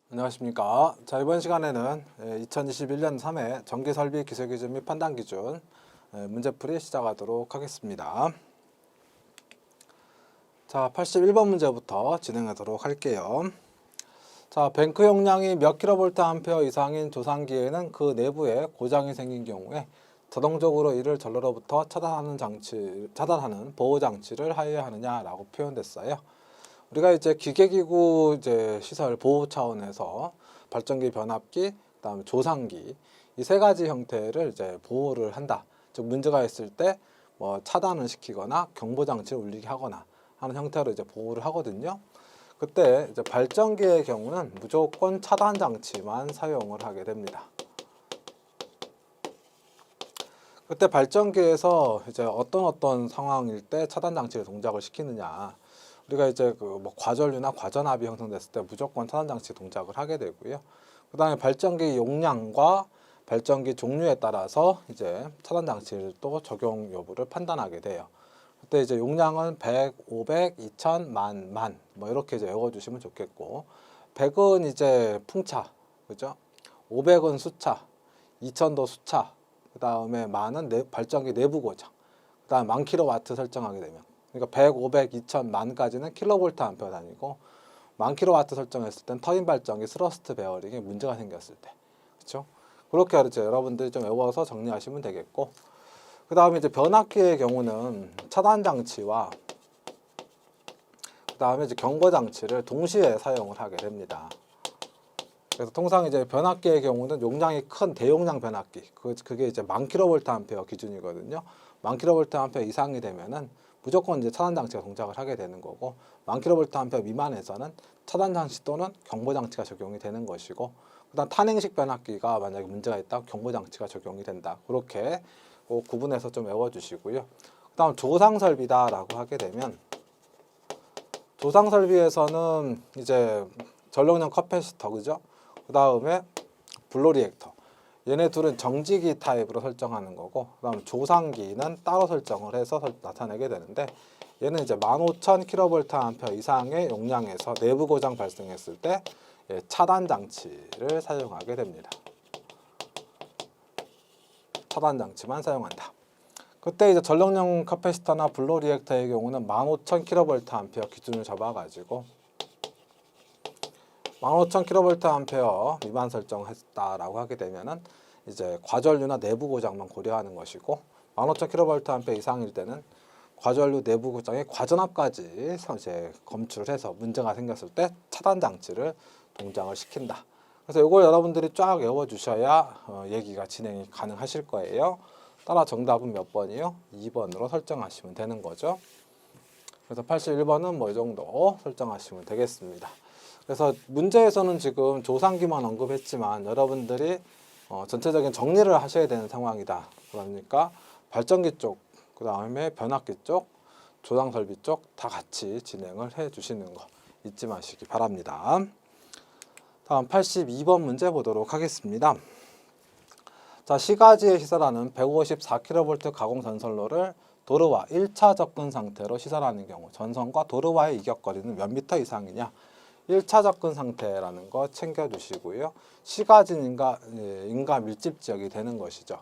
안녕하십니까. 자, 이번 시간에는 2021년 3회 전기설비 기술기준 및 판단기준 문제풀이 시작하도록 하겠습니다. 자, 81번 문제부터 진행하도록 할게요. 자, 뱅크 용량이 몇 킬로볼트 암페어 이상인 조상기에는 그 내부에 고장이 생긴 경우에 자동적으로 이를 전로로부터 차단하는 보호 장치를 하여야 하느냐라고 표현됐어요. 우리가 이제 기계기구 시설 보호 차원에서 발전기, 변압기, 그다음에 조상기 이 세 가지 형태를 이제 보호를 한다. 즉 문제가 있을 때 뭐 차단을 시키거나 경보 장치를 울리게 하거나 하는 형태로 이제 보호를 하거든요. 그때 이제 발전기의 경우는 무조건 차단 장치만 사용을 하게 됩니다. 그때 발전기에서 이제 어떤 상황일 때 차단 장치를 동작을 시키느냐. 우리가 이제 뭐 과전류나 과전압이 형성됐을 때 무조건 차단 장치 동작을 하게 되고요. 그다음에 발전기 용량과 발전기 종류에 따라서 이제 차단 장치를 또 적용 여부를 판단하게 돼요. 그때 이제 용량은 100, 500, 2000, 만 뭐 이렇게 이제 외워주시면 좋겠고, 100은 이제 풍차, 그죠? 500은 수차, 2000도 수차, 그 다음에 만은 발전기 내부 고장, 그 다음 1000kW 설정하게 되면, 그러니까 100, 500, 2000, 만까지는 킬로볼트 암페어 단위고, 1000kW 설정했을 땐 터빈 발전기 스러스트 베어링에 문제가 생겼을 때, 그렇죠? 그렇게 이제 여러분들이 좀 외워서 정리하시면 되겠고, 그 다음에 이제 변압기의 경우는 차단 장치와 그 다음에 이제 경보 장치를 동시에 사용을 하게 됩니다. 그래서 통상 이제 변압기의 경우는 용량이 큰 대용량 변압기, 그게 이제 1000kV 암페어 기준이거든요. 1000kV 암페어 이상이 되면은 무조건 이제 차단 장치가 동작을 하게 되는 거고, 1000kV 암페어 미만에서는 차단 장치 또는 경보 장치가 적용이 되는 것이고, 그다음 탄행식 변압기가 만약에 문제가 있다, 경보 장치가 적용이 된다. 그렇게 꼭 구분해서 좀 외워주시고요. 그다음 조상 설비다라고 하게 되면, 조상 설비에서는 이제 전력량 커패시터, 그죠? 그 다음에 블로 리액터, 얘네 둘은 정지기 타입으로 설정하는 거고, 그 다음 조상기는 따로 설정을 해서 나타내게 되는데, 얘는 이제 15000kV 이상의 용량에서 내부 고장 발생했을 때 차단 장치를 사용하게 됩니다. 차단 장치만 사용한다. 그때 이제 전력용 카패시터나 블로 리액터의 경우는 15000kV 기준을 잡아가지고 15000kV 미만 설정했다라고 하게 되면은 이제 과전류나 내부 고장만 고려하는 것이고, 15000kV 이상일 때는 과전류 내부 고장의 과전압까지 이제 검출을 해서 문제가 생겼을 때 차단 장치를 동작을 시킨다. 그래서 이걸 여러분들이 쫙 외워 주셔야 얘기가 진행이 가능하실 거예요. 따라 정답은 몇 번이요? 2번으로 설정하시면 되는 거죠. 그래서 81번은 뭐 이 정도 설정하시면 되겠습니다. 그래서 문제에서는 지금 조상기만 언급했지만 여러분들이 전체적인 정리를 하셔야 되는 상황이다. 그러니까 발전기 쪽, 그 다음에 변압기 쪽, 조상 설비 쪽 다 같이 진행을 해 주시는 거 잊지 마시기 바랍니다. 다음 82번 문제 보도록 하겠습니다. 자, 시가지에 시설하는 154kV 가공 전선로를 도로와 1차 접근 상태로 시설하는 경우 전선과 도로와의 이격거리는 몇 미터 이상이냐? 1차 접근 상태라는 거 챙겨주시고요. 시가지인가 밀집 지역이 되는 것이죠.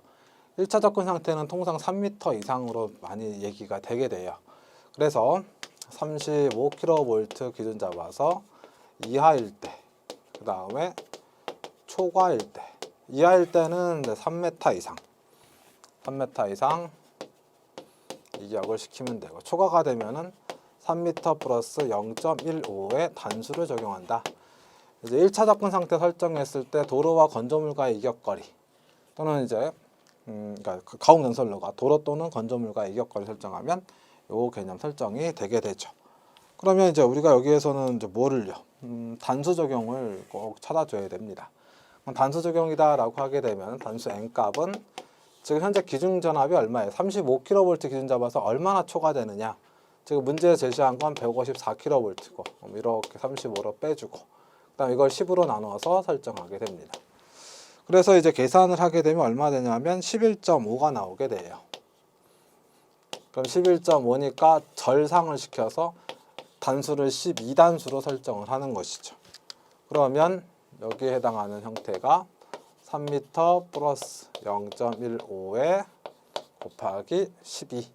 1차 접근 상태는 통상 3m 이상으로 많이 얘기가 되게 돼요. 그래서 35kV 기준 잡아서 이하일 때, 그 다음에 초과일 때, 이하일 때는 3m 이상, 3m 이상 이격을 시키면 되고, 초과가 되면은 3m 플러스 0.15의 단수를 적용한다. 이제 1차 접근 상태 설정했을 때 도로와 건조물과의 이격거리 또는 이제 그러니까 가공 전선로가 도로 또는 건조물과의 이격거리 설정하면 요 개념 설정이 되게 되죠. 그러면 이제 우리가 여기에서는 이제 뭐를요? 단수 적용을 꼭 찾아줘야 됩니다. 단수 적용이다라고 하게 되면 단수 N값은 지금 현재 기준 전압이 얼마예요? 35kV 기준 잡아서 얼마나 초과되느냐? 지금 문제에 제시한 건 154kV고 이렇게 35로 빼주고, 그다음 이걸 10으로 나누어서 설정하게 됩니다. 그래서 이제 계산을 하게 되면 얼마 되냐면 11.5가 나오게 돼요. 그럼 11.5니까 절상을 시켜서 단수를 12단수로 설정을 하는 것이죠. 그러면 여기에 해당하는 형태가 3m 플러스 0.15에 곱하기 12.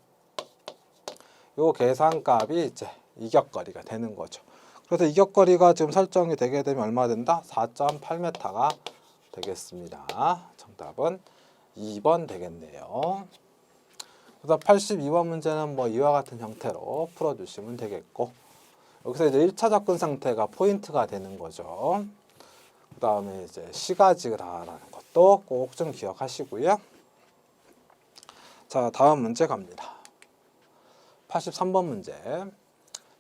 요 계산값이 이제 이격거리가 되는 거죠. 그래서 이격거리가 지금 설정이 되게 되면 얼마 된다? 4.8m가 되겠습니다. 정답은 2번 되겠네요. 그래서 82번 문제는 뭐 이와 같은 형태로 풀어주시면 되겠고, 여기서 이제 1차 접근 상태가 포인트가 되는 거죠. 그 다음에 이제 시가지라는 것도 꼭 좀 기억하시고요. 자, 다음 문제 갑니다. 83번 문제.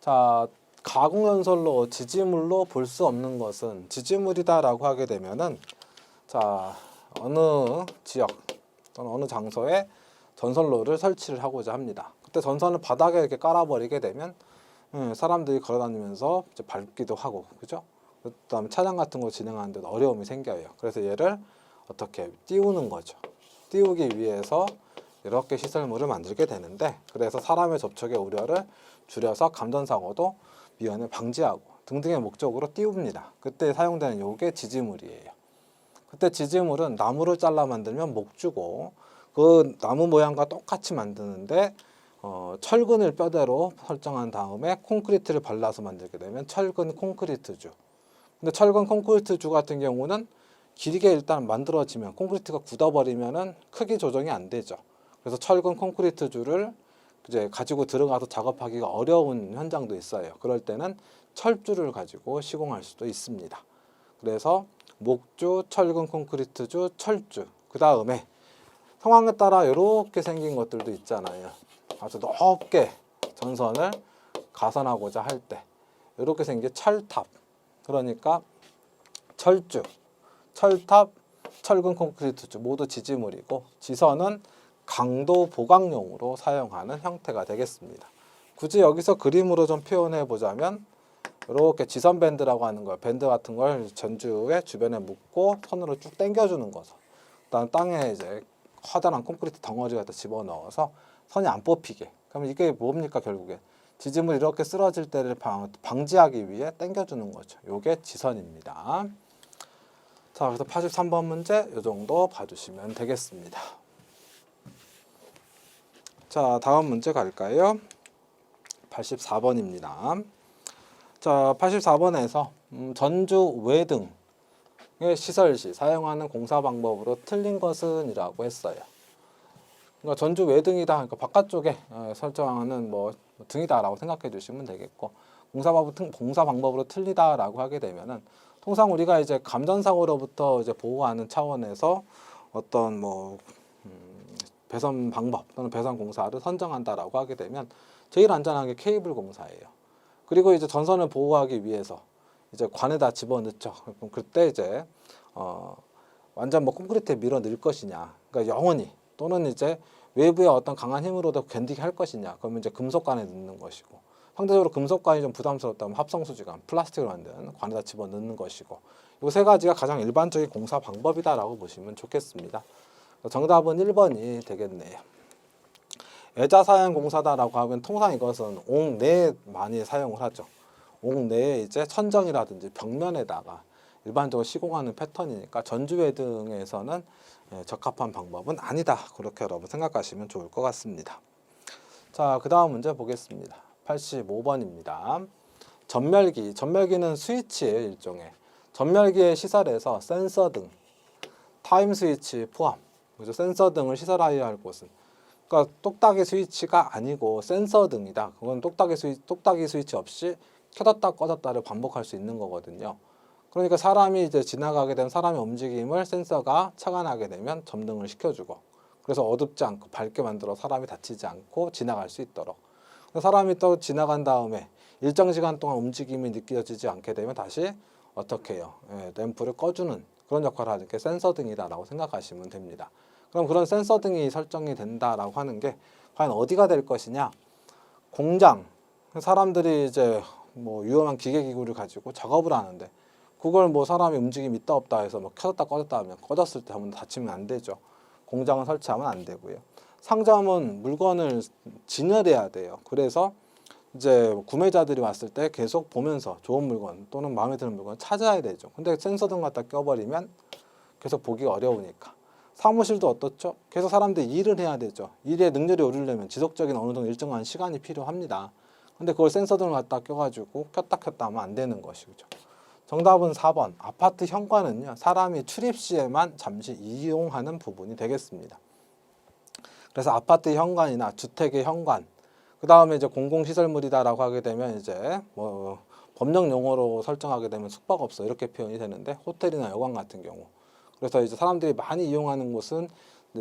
자, 가공연설로 지지물로 볼 수 없는 것은 지지물이다라고 하게 되면은, 자, 어느 지역 또는 어느 장소에 전선로를 설치를 하고자 합니다. 그때 전선을 바닥에 이렇게 깔아버리게 되면 사람들이 걸어다니면서 이제 밟기도 하고, 그죠? 그다음에 차량 같은 거 진행하는데 어려움이 생겨요. 그래서 얘를 어떻게 띄우는 거죠. 띄우기 위해서 이렇게 시설물을 만들게 되는데, 그래서 사람의 접촉의 우려를 줄여서 감전사고도 미연에 방지하고 등등의 목적으로 띄웁니다. 그때 사용되는 요게 지지물이에요. 그때 지지물은 나무를 잘라 만들면 목주고, 그 나무 모양과 똑같이 만드는데 철근을 뼈대로 설정한 다음에 콘크리트를 발라서 만들게 되면 철근 콘크리트주. 근데 철근 콘크리트주 같은 경우는 길게 일단 만들어지면 콘크리트가 굳어버리면은 크기 조정이 안 되죠. 그래서 철근 콘크리트주를 이제 가지고 들어가서 작업하기가 어려운 현장도 있어요. 그럴 때는 철주를 가지고 시공할 수도 있습니다. 그래서 목주, 철근 콘크리트주, 철주. 그 다음에 상황에 따라 이렇게 생긴 것들도 있잖아요. 아주 높게 전선을 가선하고자 할 때 이렇게 생긴 철탑. 그러니까 철주, 철탑, 철근 콘크리트주 모두 지지물이고, 지선은 강도 보강용으로 사용하는 형태가 되겠습니다. 굳이 여기서 그림으로 좀 표현해 보자면 이렇게 지선 밴드라고 하는 걸, 밴드 같은 걸 전주의 주변에 묶고 손으로 쭉 당겨주는 거죠. 그다음 땅에 이제 커다란 콘크리트 덩어리 갖다 집어넣어서 선이 안 뽑히게. 그럼 이게 뭡니까 결국에? 지지물이 이렇게 쓰러질 때를 방지하기 위해 당겨주는 거죠. 요게 지선입니다. 자, 그래서 83번 문제 이 정도 봐주시면 되겠습니다. 자, 다음 문제 갈까요? 84번입니다. 자, 84번에서 전주 외등의 시설 시 사용하는 공사 방법으로 틀린 것은 이라고 했어요. 그러니까 전주 외등이다. 그러니까 바깥쪽에 설정하는 뭐 등이다라고 생각해 주시면 되겠고, 공사 방법으로 틀리다라고 하게 되면은 통상 우리가 이제 감전사고로부터 이제 보호하는 차원에서 어떤 뭐 배선 방법 또는 배선 공사를 선정한다라고 하게 되면 제일 안전한 게 케이블 공사예요. 그리고 이제 전선을 보호하기 위해서 이제 관에다 집어넣죠. 그럼 그때 이제 완전 뭐 콘크리트에 밀어 넣을 것이냐, 그러니까 영원히, 또는 이제 외부의 어떤 강한 힘으로도 견디게 할 것이냐, 그러면 이제 금속관에 넣는 것이고, 상대적으로 금속관이 좀 부담스럽다면 합성수지관, 플라스틱으로 만든 관에다 집어 넣는 것이고, 이 세 가지가 가장 일반적인 공사 방법이다라고 보시면 좋겠습니다. 정답은 1번이 되겠네요. 애자사양 공사다라고 하면 통상 이것은 옥 내에 많이 사용을 하죠. 옥 내에 이제 천정이라든지 벽면에다가 일반적으로 시공하는 패턴이니까 전주회 등에서는 적합한 방법은 아니다. 그렇게 여러분 생각하시면 좋을 것 같습니다. 자, 그 다음 문제 보겠습니다. 85번입니다. 전멸기는 스위치의 일종의 전멸기의 시설에서 센서 등 타임 스위치 포함, 그래서 센서 등을 시설하여야 할 곳은, 그러니까 똑딱이 스위치가 아니고 센서 등이다. 그건 똑딱이 스위치 없이 켜졌다 꺼졌다를 반복할 수 있는 거거든요. 그러니까 사람이 이제 지나가게 되면 사람의 움직임을 센서가 착안하게 되면 점등을 시켜주고, 그래서 어둡지 않고 밝게 만들어 사람이 다치지 않고 지나갈 수 있도록. 사람이 또 지나간 다음에 일정 시간 동안 움직임이 느껴지지 않게 되면 다시 어떻게 해요? 램프를 꺼주는 그런 역할을 하는 게 센서 등이다라고 생각하시면 됩니다. 그럼 그런 센서 등이 설정이 된다라고 하는 게 과연 어디가 될 것이냐? 공장, 사람들이 이제 뭐 위험한 기계기구를 가지고 작업을 하는데 그걸 뭐 사람이 움직임이 있다 없다 해서 뭐 켜졌다 꺼졌다 하면 꺼졌을 때 한번 다치면 안 되죠. 공장은 설치하면 안 되고요. 상점은 물건을 진열해야 돼요. 그래서 이제 구매자들이 왔을 때 계속 보면서 좋은 물건 또는 마음에 드는 물건 찾아야 되죠. 근데 센서등 갖다 껴버리면 계속 보기가 어려우니까. 사무실도 어떻죠? 계속 사람들이 일을 해야 되죠. 일의 능률이 오르려면 지속적인 어느 정도 일정한 시간이 필요합니다. 근데 그걸 센서등을 갖다 껴가지고 켰다 켰다 하면 안 되는 것이죠. 정답은 4번. 아파트 현관은요, 사람이 출입 시에만 잠시 이용하는 부분이 되겠습니다. 그래서 아파트 현관이나 주택의 현관, 그 다음에 이제 공공시설물이다라고 하게 되면 이제 뭐 법령 용어로 설정하게 되면 숙박업소 이렇게 표현이 되는데, 호텔이나 여관 같은 경우. 그래서 이제 사람들이 많이 이용하는 곳은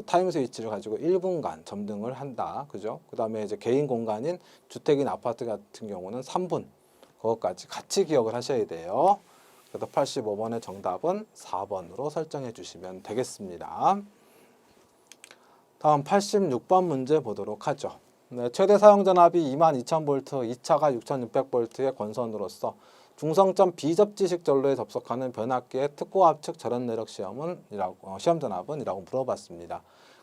타임 스위치를 가지고 1분간 점등을 한다. 그죠? 그 다음에 이제 개인 공간인 주택인 아파트 같은 경우는 3분. 그것까지 같이 기억을 하셔야 돼요. 그래서 85번의 정답은 4번으로 설정해 주시면 되겠습니다. 다음 86번 문제 보도록 하죠. 네, 최대 사용 전압이 22,000V, 2차가 6,600V의 권선으로서 중성점 비접지식 전로에 접속하는 변압기의 특고 압축 절연 내력 시험 전압은 이라고 물어봤습니다.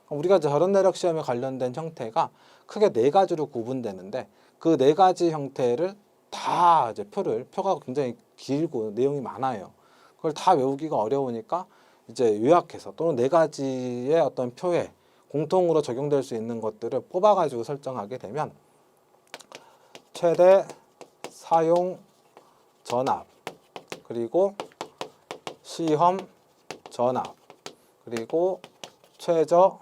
우리가 절연 내력 시험에 관련된 형태가 크게 네 가지로 구분되는데, 그 네 가지 형태를 다 이제 표가 굉장히 길고 내용이 많아요. 그걸 다 외우기가 어려우니까 이제 요약해서 또는 네 가지의 어떤 표에 공통으로 적용될 수 있는 것들을 뽑아가지고 설정하게 되면 최대 사용 전압, 그리고 시험 전압, 그리고 최저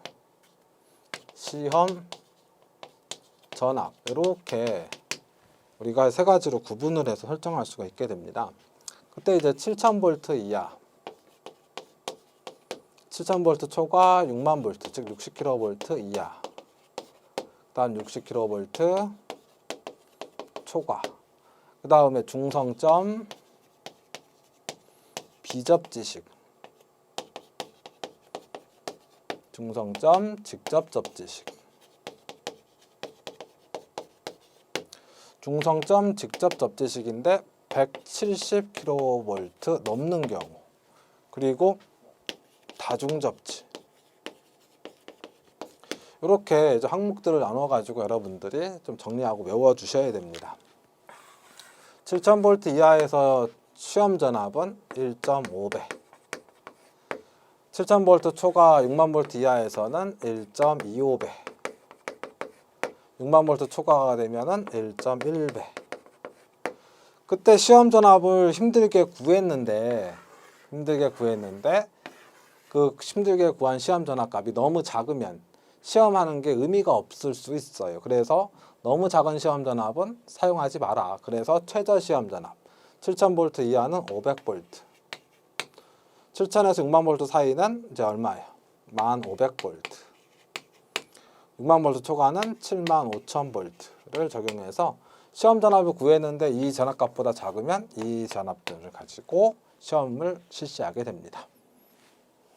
시험 전압, 이렇게 우리가 세 가지로 구분을 해서 설정할 수가 있게 됩니다. 그때 이제 7,000V 이하, 7,000V 초과 60,000V, 즉 60kV 이하, 다음 60kV 초과, 그 다음에 중성점 비접지식, 중성점 직접 접지식, 중성점 직접 접지식인데 170kV 넘는 경우, 그리고 다중접지, 이렇게 이제 항목들을 나눠 가지고 여러분들이 좀 정리하고 외워 주셔야 됩니다. 7,000V 이하에서 시험 전압은 1.5배, 7,000V 초과 60,000V 이하에서는 1.25배, 60,000V 초과가 되면은 1.1배. 그때 시험 전압을 힘들게 구했는데 그 힘들게 구한 시험 전압 값이 너무 작으면 시험하는 게 의미가 없을 수 있어요. 그래서 너무 작은 시험 전압은 사용하지 마라. 그래서 최저 시험 전압 7,000V 이하는 500V, 7,000에서 60,000V 사이는 이제 얼마예요? 1,500V, 60,000V 초과는 75,000V를 적용해서 시험 전압을 구했는데 이 전압값보다 작으면 이 전압들을 가지고 시험을 실시하게 됩니다.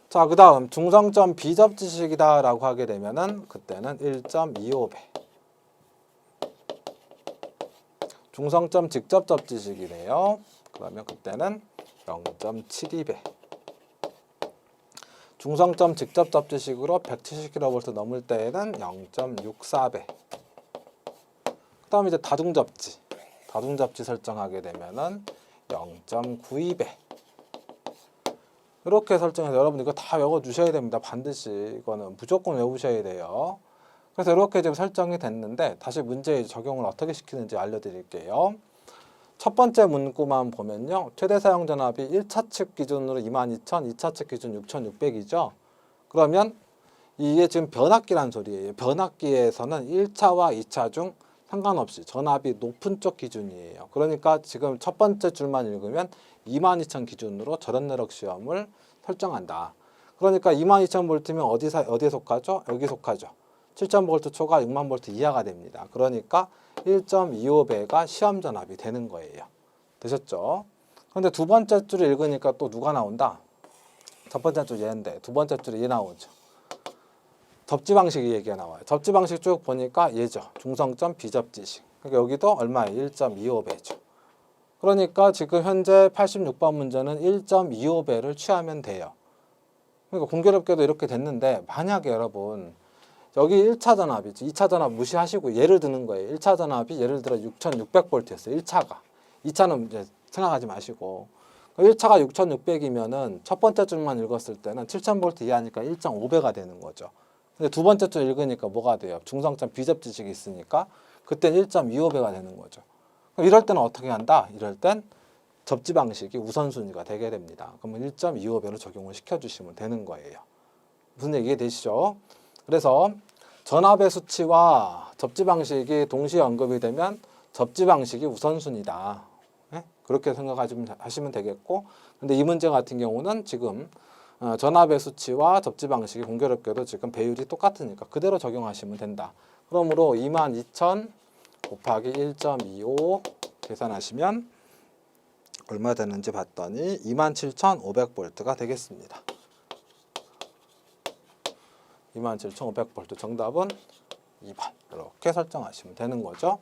자, 그 다음 중성점 비접지식이다 라고 하게 되면은 그때는 1.25배, 중성점 직접 접지식이래요. 그러면 그때는 0.72배, 중성점 직접 접지식으로 170kV 넘을 때에는 0.64배. 그 다음에 이제 다중접지 설정하게 되면은 0.92배. 이렇게 설정해서 여러분 이거 다 외워 주셔야 됩니다. 반드시 이거는 무조건 외우셔야 돼요. 그래서 이렇게 지금 설정이 됐는데 다시 문제에 적용을 어떻게 시키는지 알려드릴게요. 첫 번째 문구만 보면요, 최대 사용 전압이 1차 측 기준으로 22,000, 2차 측 기준 6,600이죠. 그러면 이게 지금 변압기란 소리예요. 변압기에서는 1차와 2차 중 상관없이 전압이 높은 쪽 기준이에요. 그러니까 지금 첫 번째 줄만 읽으면 22,000 기준으로 절연 내력 시험을 설정한다. 그러니까 22,000V면 어디에 속하죠? 여기 속하죠. 7,000V 초과 60,000V 이하가 됩니다. 그러니까 1.25배가 시험 전압이 되는 거예요. 되셨죠? 그런데 두 번째 줄을 읽으니까 또 누가 나온다? 첫 번째 줄 얘인데 두 번째 줄에 얘 나오죠. 접지 방식이 얘기가 나와요. 접지 방식 쭉 보니까 얘죠. 중성점 비접지식. 그러니까 여기도 얼마예요? 1.25배죠. 그러니까 지금 현재 86번 문제는 1.25배를 취하면 돼요. 그러니까 공교롭게도 이렇게 됐는데, 만약에 여러분 여기 1차 전압이지. 2차 전압 무시하시고 예를 드는 거예요. 1차 전압이 예를 들어 6600V였어요. 1차가. 2차는 이제 생각하지 마시고. 1차가 6600이면은 첫 번째 줄만 읽었을 때는 7000V 이하니까 1.5배가 되는 거죠. 근데 두 번째 줄 읽으니까 뭐가 돼요? 중성점 비접 지식이 있으니까 그땐 1.25배가 되는 거죠. 그럼 이럴 때는 어떻게 한다? 이럴 땐 접지 방식이 우선순위가 되게 됩니다. 그러면 1.25배로 적용을 시켜주시면 되는 거예요. 무슨 얘기 이해되시죠? 그래서 전압의 수치와 접지 방식이 동시에 언급이 되면 접지 방식이 우선순위다. 네? 그렇게 생각하시면 되겠고, 근데 이 문제 같은 경우는 지금 전압의 수치와 접지 방식이 공교롭게도 지금 배율이 똑같으니까 그대로 적용하시면 된다. 그러므로 22,000 곱하기 1.25 계산하시면 얼마 되는지 봤더니 27,500V가 되겠습니다. 27,500V 정답은 2번 이렇게 설정하시면 되는 거죠.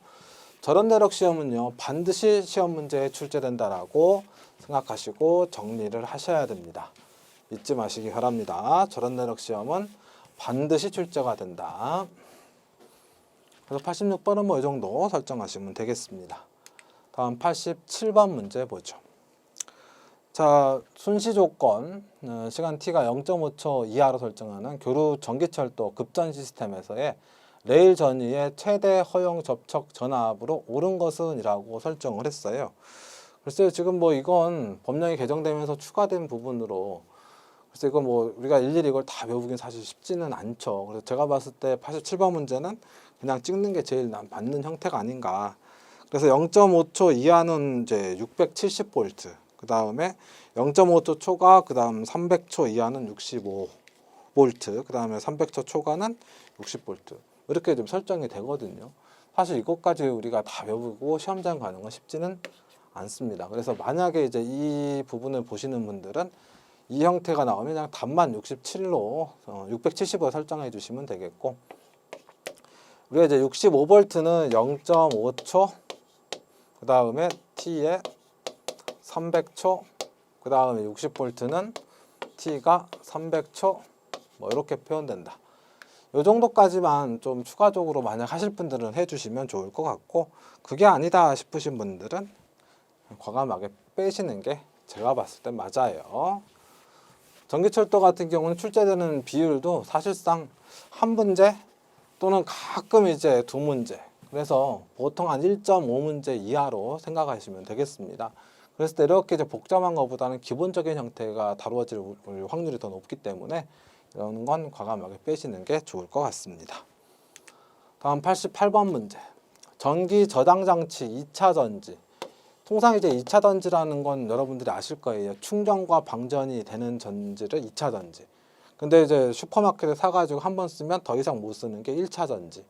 저런 내력 시험은요 반드시 시험 문제에 출제된다라고 생각하시고 정리를 하셔야 됩니다. 잊지 마시기 바랍니다. 저런 내력 시험은 반드시 출제가 된다. 그래서 86번은 뭐 이 정도 설정하시면 되겠습니다. 다음 87번 문제 보죠. 자, 순시 조건 시간 t가 0.5초 이하로 설정하는 교류 전기철도 급전 시스템에서의 레일 전위의 최대 허용 접촉 전압으로 옳은 것은 이라고 설정을 했어요. 글쎄요, 지금 뭐 이건 법령이 개정되면서 추가된 부분으로 그래서 이거 뭐 우리가 일일이 이걸 다 외우긴 사실 쉽지는 않죠. 그래서 제가 봤을 때 87번 문제는 그냥 찍는 게 제일 맞는 형태가 아닌가. 그래서 0.5초 이하는 이제 670V, 그 다음에 0.5초 초과, 그 다음 300초 이하는 65V, 그 다음에 300초 초과는 60V 이렇게 좀 설정이 되거든요. 사실 이것까지 우리가 다 외우고 시험장 가는 건 쉽지는 않습니다. 그래서 만약에 이제 이 부분을 보시는 분들은 이 형태가 나오면 그냥 답만 67로 670으로 설정해 주시면 되겠고, 우리가 이제 65V는 0.5초, 그 다음에 T에 300초, 그 다음에 60V는 T가 300초, 뭐 이렇게 표현된다. 이 정도까지만 좀 추가적으로 만약 하실 분들은 해주시면 좋을 것 같고, 그게 아니다 싶으신 분들은 과감하게 빼시는 게 제가 봤을 땐 맞아요. 전기철도 같은 경우는 출제되는 비율도 사실상 한 문제 또는 가끔 이제 두 문제, 그래서 보통 한 1.5문제 이하로 생각하시면 되겠습니다. 그래서 이렇게 이제 복잡한 것보다는 기본적인 형태가 다루어질 확률이 더 높기 때문에 이런 건 과감하게 빼시는 게 좋을 것 같습니다. 다음 88번 문제. 전기 저장 장치 2차 전지. 통상 이제 2차 전지라는 건 여러분들이 아실 거예요. 충전과 방전이 되는 전지를 2차 전지. 근데 이제 슈퍼마켓에 사가지고 한 번 쓰면 더 이상 못 쓰는 게 1차 전지.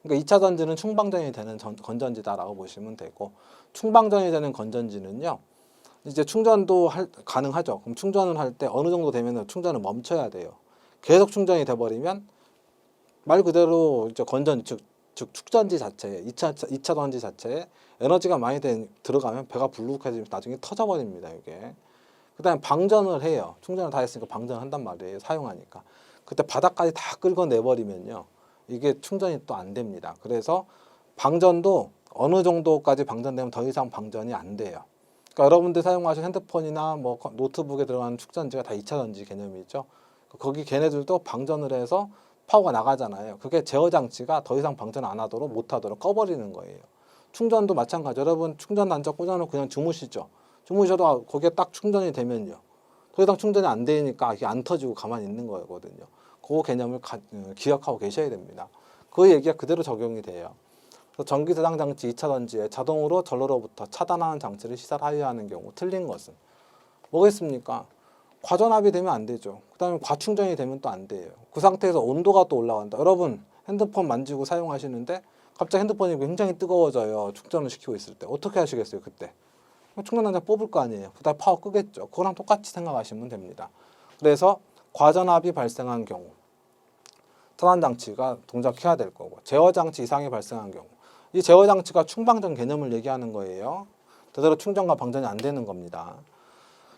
그러니까 2차 전지는 충방전이 되는 건전지다라고 보시면 되고, 충방전이 되는 건전지는요, 이제 충전도 가능하죠. 그럼 충전을 할 때 어느 정도 되면 충전을 멈춰야 돼요. 계속 충전이 돼버리면 말 그대로 이제 건전지, 즉 축전지 자체에 2차 전지 자체에 에너지가 많이 들어가면 배가 불룩해지면 나중에 터져버립니다. 이게. 그다음에 방전을 해요. 충전을 다 했으니까 방전을 한단 말이에요. 사용하니까. 그때 바닥까지 다 긁어내버리면요, 이게 충전이 또 안 됩니다. 그래서 방전도 어느 정도까지 방전되면 더 이상 방전이 안 돼요. 그러니까 여러분들 사용하시는 핸드폰이나 뭐 노트북에 들어가는 축전지가 다 2차 전지 개념이죠. 거기 걔네들도 방전을 해서 파워가 나가잖아요. 그게 제어 장치가 더 이상 방전 안 하도록 못 하도록 꺼버리는 거예요. 충전도 마찬가지. 여러분 충전 단자 꽂아놓고 그냥 주무시죠. 주무셔도 거기에 딱 충전이 되면요, 더 이상 충전이 안 되니까 이게 안 터지고 가만히 있는 거거든요. 그 개념을 기억하고 계셔야 됩니다. 그 얘기가 그대로 적용이 돼요. 그래서 전기 저장 장치 2차 전지에 자동으로 전로로부터 차단하는 장치를 시설하여야 하는 경우 틀린 것은 뭐겠습니까? 과전압이 되면 안 되죠. 그 다음에 과충전이 되면 또 안 돼요. 그 상태에서 온도가 또 올라간다. 여러분 핸드폰 만지고 사용하시는데 갑자기 핸드폰이 굉장히 뜨거워져요. 충전을 시키고 있을 때 어떻게 하시겠어요? 그때 충전 단자 뽑을 거 아니에요. 그 다음에 파워 끄겠죠. 그거랑 똑같이 생각하시면 됩니다. 그래서 과전압이 발생한 경우 차단장치가 동작해야 될 거고, 제어장치 이상이 발생한 경우, 이 제어장치가 충방전 개념을 얘기하는 거예요. 제대로 충전과 방전이 안 되는 겁니다.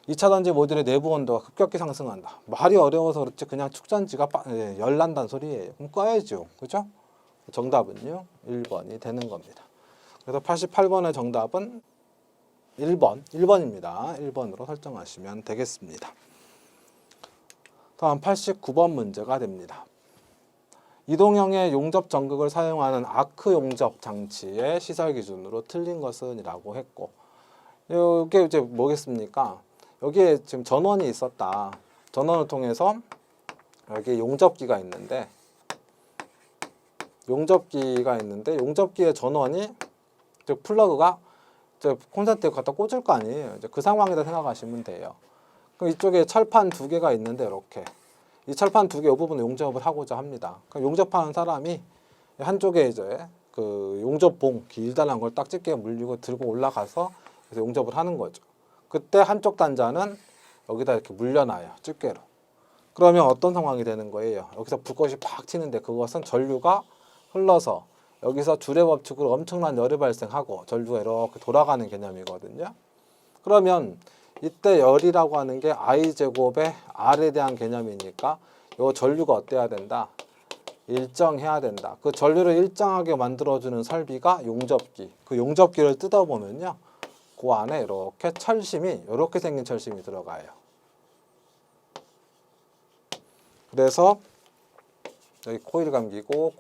2차전지 모듈의 내부 온도가 급격히 상승한다. 말이 어려워서 그렇지 그냥 축전지가 열난다는 소리예요. 그럼 꺼야죠. 그죠? 정답은요. 1번이 되는 겁니다. 그래서 88번의 정답은 1번입니다. 1번으로 설정하시면 되겠습니다. 다음 89번 문제가 됩니다. 이동형의 용접 전극을 사용하는 아크 용접 장치의 시설 기준으로 틀린 것은 이라고 했고, 이게 이제 뭐겠습니까? 여기에 지금 전원이 있었다. 전원을 통해서 여기 용접기가 있는데 용접기의 전원이 즉 플러그가 콘센트에 갖다 꽂을 거 아니에요. 이제 그 상황이다 생각하시면 돼요. 그럼 이쪽에 철판 두 개가 있는데 이렇게 이 철판 두 개 이 부분에 용접을 하고자 합니다. 그럼 용접하는 사람이 한쪽에 이제 그 용접봉 길다란 걸 딱 집게 물리고 들고 올라가서 그래서 용접을 하는 거죠. 그때 한쪽 단자는 여기다 이렇게 물려놔요. 집게로. 그러면 어떤 상황이 되는 거예요? 여기서 불꽃이 팍 튀는데 그것은 전류가 흘러서 여기서 줄의 법칙으로 엄청난 열이 발생하고 전류가 이렇게 돌아가는 개념이거든요. 그러면 이때 열이라고 하는 게 I제곱의 R에 대한 개념이니까 이 전류가 어때야 된다? 일정해야 된다. 그 전류를 일정하게 만들어주는 설비가 용접기. 그 용접기를 뜯어보면요. 그 안에 이렇게 철심이, 이렇게 생긴 철심이 들어가요. 그래서 여기 코일 감기고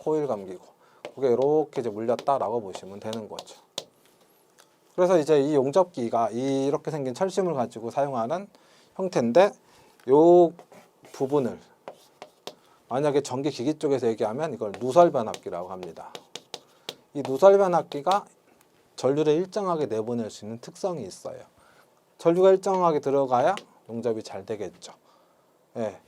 그게 이렇게 이제 물렸다라고 보시면 되는 거죠. 그래서 이제 이 용접기가 이렇게 생긴 철심을 가지고 사용하는 형태인데 요 부분을 만약에 전기기기 쪽에서 얘기하면 이걸 누설변압기라고 합니다. 이 누설변압기가 전류를 일정하게 내보낼 수 있는 특성이 있어요. 전류가 일정하게 들어가야 용접이 잘 되겠죠. 예.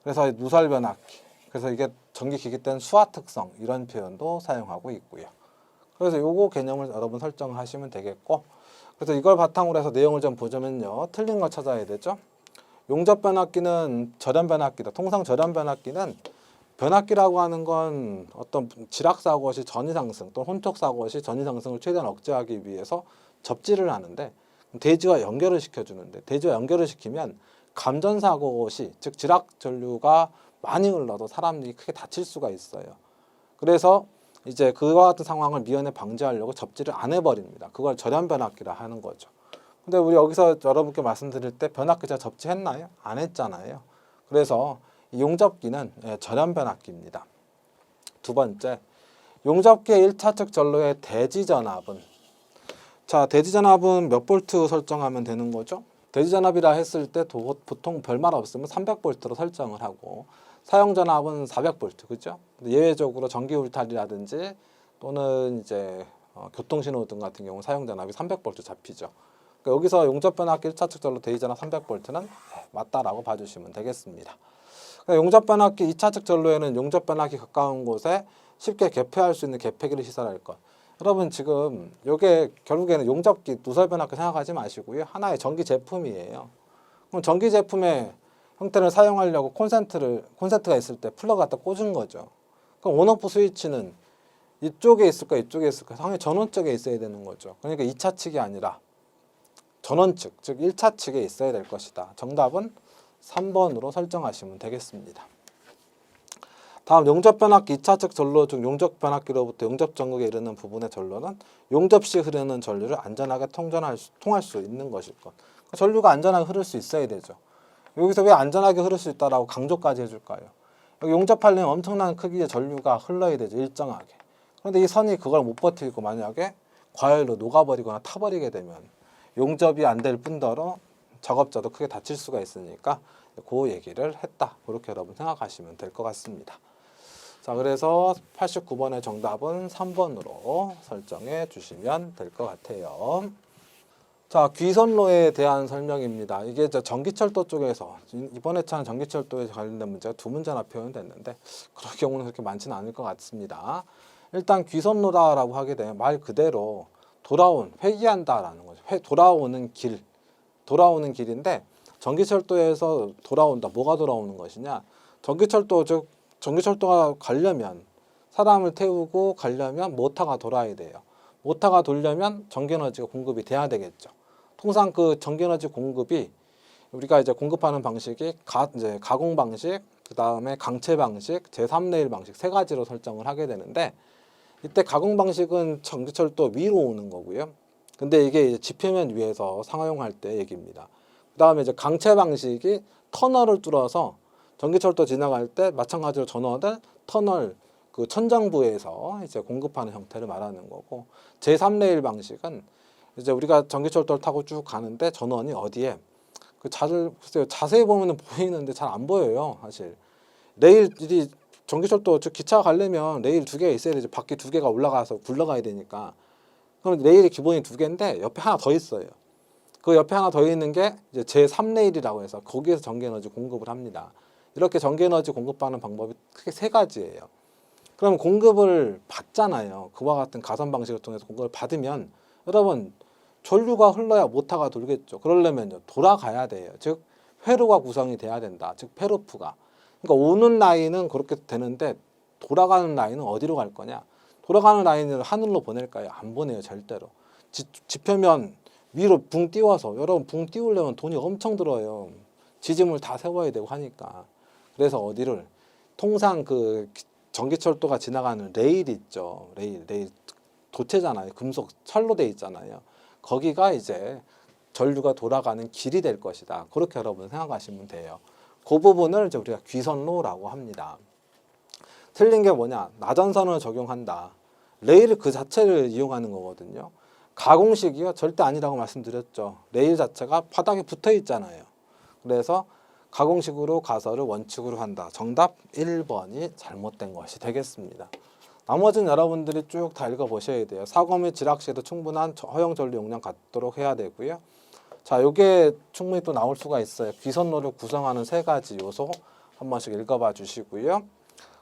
그래서 누설변압기. 그래서 이게 전기기기 때는 수화 특성 이런 표현도 사용하고 있고요. 그래서 요거 개념을 여러분 설정하시면 되겠고, 그래서 이걸 바탕으로 해서 내용을 좀 보자면요. 틀린 거 찾아야 되죠. 용접 변압기는 절연 변압기다. 통상 절연 변압기는 변압기라고 하는 건 어떤 지락 사고 시 전위 상승 또는 혼촉 사고 시 전위 상승을 최대한 억제하기 위해서 접지를 하는데 대지와 연결을 시켜주는데 대지와 연결을 시키면 감전 사고 시 즉 지락 전류가 많이 흘러도 사람들이 크게 다칠 수가 있어요. 그래서 이제 그와 같은 상황을 미연에 방지하려고 접지를 안 해버립니다. 그걸 절연 변압기라 하는 거죠. 근데 우리 여기서 여러분께 말씀드릴 때 변압기 제가 접지했나요? 안 했잖아요. 그래서 이 용접기는 절연 변압기입니다. 두 번째, 용접기의 1차측 전로의 대지전압은 대지전압은 몇 볼트 설정하면 되는 거죠? 대지전압이라 했을 때 보통 별말 없으면 300볼트로 설정을 하고 사용전압은 400볼트, 그죠? 예외적으로 전기 울타리라든지 또는 이제 교통신호등 같은 경우 사용전압이 300볼트 잡히죠. 그러니까 여기서 용접변압기 1차측 전로 대지전압 300볼트는 맞다라고 봐주시면 되겠습니다. 그러니까 용접변압기 2차측 전로에는 용접변압기 가까운 곳에 쉽게 개폐할 수 있는 개폐기를 시설할 것. 여러분 지금 이게 결국에는 용접기 누설변압기 생각하지 마시고요. 하나의 전기 제품이에요. 그럼 전기 제품의 형태를 사용하려고 콘센트가 있을 때 플러그 갖다 꽂은 거죠. 그럼 온오프 스위치는 이쪽에 있을까 이쪽에 있을까 상당히 전원 쪽에 있어야 되는 거죠. 그러니까 2차 측이 아니라 전원 측, 즉 1차 측에 있어야 될 것이다. 정답은 3번으로 설정하시면 되겠습니다. 다음 용접변압기 2차측 전로 중 용접변압기로부터 용접전극에 이르는 부분의 전로는 용접 시 흐르는 전류를 안전하게 통할 수 있는 것일 것. 전류가 안전하게 흐를 수 있어야 되죠. 여기서 왜 안전하게 흐를 수 있다라고 강조까지 해줄까요? 여기 용접하려면 엄청난 크기의 전류가 흘러야 되죠. 일정하게. 그런데 이 선이 그걸 못 버티고 만약에 과열로 녹아버리거나 타버리게 되면 용접이 안 될 뿐더러 작업자도 크게 다칠 수가 있으니까 그 얘기를 했다. 그렇게 여러분 생각하시면 될 것 같습니다. 자, 그래서 89번의 정답은 3번으로 설정해 주시면 될 것 같아요. 자, 귀선로에 대한 설명입니다. 이게 전기철도 쪽에서 이번 회차는 전기철도에 관련된 문제가 두 문제나 표현됐는데 그럴 경우는 그렇게 많지는 않을 것 같습니다. 일단 귀선로다라고 하게 되면 말 그대로 회귀한다라는 거죠. 돌아오는 길인데 전기철도에서 돌아온다. 뭐가 돌아오는 것이냐? 전기철도가 가려면 사람을 태우고 가려면 모터가 돌아야 돼요. 모터가 돌려면 전기에너지가 공급이 돼야 되겠죠. 통상 그 전기에너지 공급이 우리가 이제 공급하는 방식이 이제 가공 방식, 그 다음에 강체 방식, 제3레일 방식 세 가지로 설정을 하게 되는데, 이때 가공 방식은 전기철도 위로 오는 거고요. 근데 이게 이제 지표면 위에서 상용할 때 얘기입니다. 그 다음에 이제 강체 방식이 터널을 뚫어서 전기철도 지나갈 때 마찬가지로 전원을 터널 그 천정부에서 이제 공급하는 형태를 말하는 거고, 제3레일 방식은 이제 우리가 전기철도를 타고 쭉 가는데 전원이 어디에 글쎄요, 자세히 보면은 보이는데 잘 안 보여요, 사실. 레일이 전기철도 즉 기차가 가려면 레일 두 개가 있어야 되죠. 바퀴 두 개가 올라가서 굴러가야 되니까. 그럼 레일이 기본이 두 개인데 옆에 하나 더 있어요. 그 옆에 하나 더 있는 게 이제 제3레일이라고 해서 거기에서 전기에너지 공급을 합니다. 이렇게 전기에너지 공급하는 방법이 크게 세 가지예요. 그럼 공급을 받잖아요. 그와 같은 가선 방식을 통해서 공급을 받으면 여러분 전류가 흘러야 모터가 돌겠죠. 그러려면 돌아가야 돼요. 즉 회로가 구성이 돼야 된다. 즉 회로프가. 그러니까 오는 라인은 그렇게 되는데 돌아가는 라인은 어디로 갈 거냐? 돌아가는 라인을 하늘로 보낼까요? 안 보내요, 절대로. 지표면 위로 붕 띄워서, 여러분 붕 띄우려면 돈이 엄청 들어요. 지짐을 다 세워야 되고 하니까. 그래서 어디를 통상 그 전기철도가 지나가는 레일 있죠. 레일 도체잖아요. 금속 철로 돼 있잖아요. 거기가 이제 전류가 돌아가는 길이 될 것이다. 그렇게 여러분 생각하시면 돼요. 그 부분을 이제 우리가 귀선로라고 합니다. 틀린 게 뭐냐? 나전선을 적용한다. 레일 그 자체를 이용하는 거거든요. 가공식이요? 절대 아니라고 말씀드렸죠. 레일 자체가 바닥에 붙어 있잖아요. 그래서 가공식으로 가설을 원칙으로 한다. 정답 1번이 잘못된 것이 되겠습니다. 나머지는 여러분들이 쭉 다 읽어보셔야 돼요. 사고 및 지락 시에도 충분한 허용 전류 용량 갖도록 해야 되고요. 자, 요게 충분히 또 나올 수가 있어요. 귀선로를 구성하는 세 가지 요소 한 번씩 읽어봐 주시고요.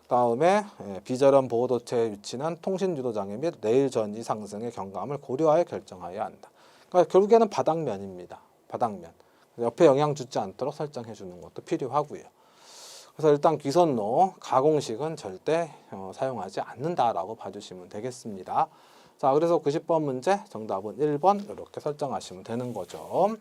다음에 비절연 보호도체의 위치는 통신 유도 장애 및 레일 전이 상승의 경감을 고려하여 결정해야 한다. 그러니까 결국에는 바닥면입니다. 바닥면. 옆에 영향 주지 않도록 설정해 주는 것도 필요하고요. 그래서 일단 귀선로 가공식은 절대 사용하지 않는다라고 봐주시면 되겠습니다. 자, 그래서 90번 문제 정답은 1번 이렇게 설정하시면 되는 거죠.